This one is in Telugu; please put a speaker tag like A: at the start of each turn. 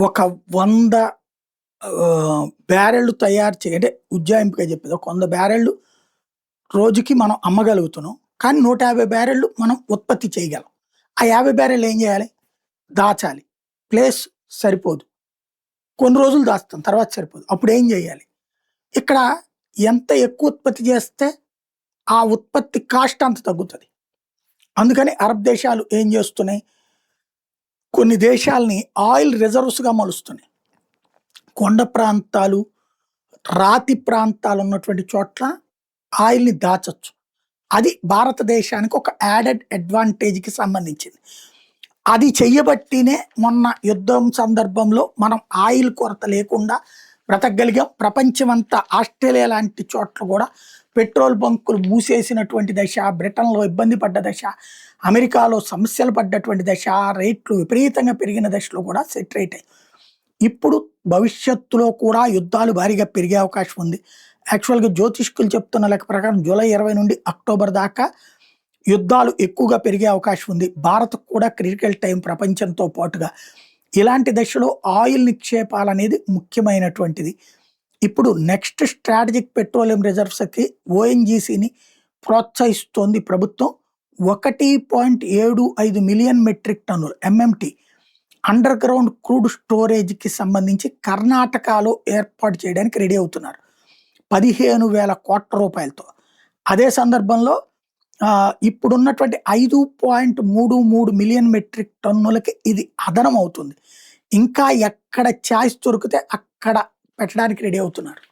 A: ఒక 100 బ్యారెళ్ళు తయారు అంటే ఉజ్జాయింపుగా చెప్పేది. ఒక 100 బ్యారెళ్ళు రోజుకి మనం అమ్మగలుగుతున్నాం. కానీ 150 బ్యారెళ్ళు మనం ఉత్పత్తి చేయగలం. ఆ 50 బ్యారెళ్ళు ఏం చేయాలి? దాచాలి. ప్లేస్ సరిపోదు. కొన్ని రోజులు దాస్తాం. తర్వాత సరిపోదు. అప్పుడేం చేయాలి? ఇక్కడ ఎంత ఎక్కువ ఉత్పత్తి చేస్తే ఆ ఉత్పత్తి కాస్ట్ అంత తగ్గుతది. అందుకని అరబ్ దేశాలు ఏం చేస్తున్నాయి? కొన్ని దేశాల్ని ఆయిల్ రిజర్వ్స్‌గా మలుస్తున్నాయి. కొండ ప్రాంతాలు, రాతి ప్రాంతాలు ఉన్నటువంటి చోట్ల ఆయిల్‌ని దాచొచ్చు. అది భారతదేశానికి ఒక యాడెడ్ అడ్వాంటేజ్‌కి సంబంధించింది. అది చెయ్యబట్టినే మొన్న యుద్ధం సందర్భంలో మనం ఆయిల్ కొరత లేకుండా బ్రతకగలిగాం. ప్రపంచమంతా ఆస్ట్రేలియా లాంటి చోట్ల కూడా పెట్రోల్ బంకులు మూసేసినటువంటి దశ, బ్రిటన్‌లో ఇబ్బంది పడ్డ దశ, అమెరికాలో సమస్యలు పడ్డటువంటి దశ, రేట్లు విపరీతంగా పెరిగిన దశలో కూడా సెటరేట్ అయ్యాయి. ఇప్పుడు భవిష్యత్తులో కూడా యుద్ధాలు భారీగా పెరిగే అవకాశం ఉంది. యాక్చువల్‌గా జ్యోతిష్కులు చెప్తున్న లెక్క ప్రకారం జూలై 20 నుండి అక్టోబర్ దాకా యుద్ధాలు ఎక్కువగా పెరిగే అవకాశం ఉంది. భారత్‌కు కూడా క్రిటికల్ టైం ప్రపంచంతో పాటుగా. ఇలాంటి దశలో ఆయిల్ నిక్షేపాలనేది ముఖ్యమైనటువంటిది. ఇప్పుడు నెక్స్ట్ స్ట్రాటజిక్ పెట్రోలియం రిజర్వ్స్‌కి ఓఎన్‌జీసీని ప్రోత్సహిస్తోంది ప్రభుత్వం. 1.75 మిలియన్ మెట్రిక్ టన్నులు ఎంఎంటీ అండర్ గ్రౌండ్ క్రూడ్ స్టోరేజ్‌కి సంబంధించి కర్ణాటకలో ఏర్పాటు చేయడానికి రెడీ అవుతున్నారు. 15,000 కోట్ల రూపాయలతో. అదే సందర్భంలో ఇప్పుడున్నటువంటి 5.33 మిలియన్ మెట్రిక్ టన్నులకి ఇది అదనం అవుతుంది. ఇంకా ఎక్కడ ఛాయిస్ దొరికితే అక్కడ పెట్టడానికి రెడీ అవుతున్నారు.